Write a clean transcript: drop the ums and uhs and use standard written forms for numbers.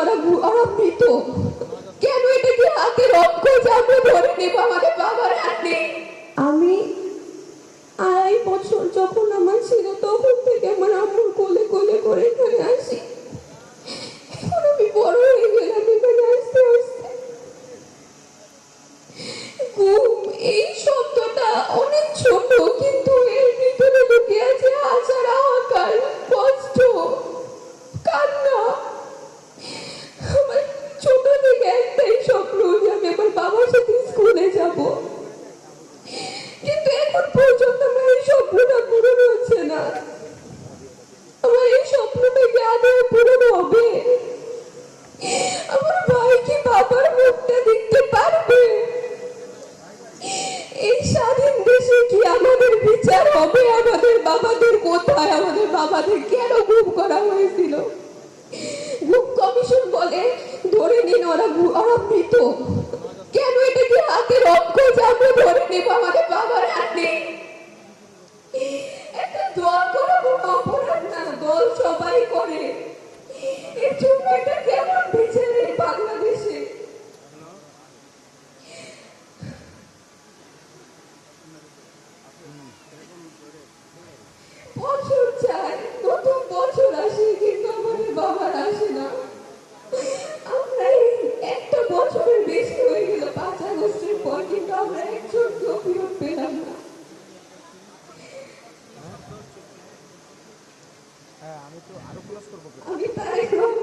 ওরা ওরা মৃত। কেন এটা কি হাতের অঙ্কজ আমরা ধরে নেব? আমাদের বাবার হাতে। আমি 2.5 বছর যখন আমার ছিল তখন থেকে আমার আম্মুর কোলে কোলে করে এখানে আসি। এখন আমি বড় হয়ে গেলাম এখানে আসতে আসতে। ঘুম এই শব্দটা অনেক ছোট, কিন্তু এর ভিতরে লুকিয়ে আছে হাজার হাহাকার, কষ্ট, কান্না। আমার ছোট থেকে একটাই স্বপ্ন যে আমি আমার বাবার সাথে স্কুলে যাব, কিন্তু এখন পর্যন্ত আমার এই স্বপ্নটা পূরণ হচ্ছে না। আমার এই স্বপ্নটা কি আদৌ পূরণ হবে? আমার ভাই কি বাবার মুখটা দেখতে পারবে? এই স্বাধীন দেশে কি আমাদের বিচার হবে? আমাদের বাবাদের কোথায়? আমাদের বাবাদের কেন গুম করা হয়েছিল? গুম কমিশন বলে ধরে নিন ওরা ওরা মৃত। কেন এটা কি হাতের অঙ্কজ আমরা ধরে নেব? আমাদের বাবার হাতে। একটা দল করা কোনো অপরাধ না, দল সবাই করে। এর জন্য এটা কেমন বিচার এই বাংলাদেশে? বছর যায়, নতুন বছর আসে, কিন্তু আমাদের বাবার আসে না। আমরা একটা বছরের বেশি হয়ে গেল 5 আগস্টের পর, কিন্তু আমরা একজনকেও ফিরত পেলাম না। আমি তো আরো ক্লাস করবো। আমি তারেক রহমান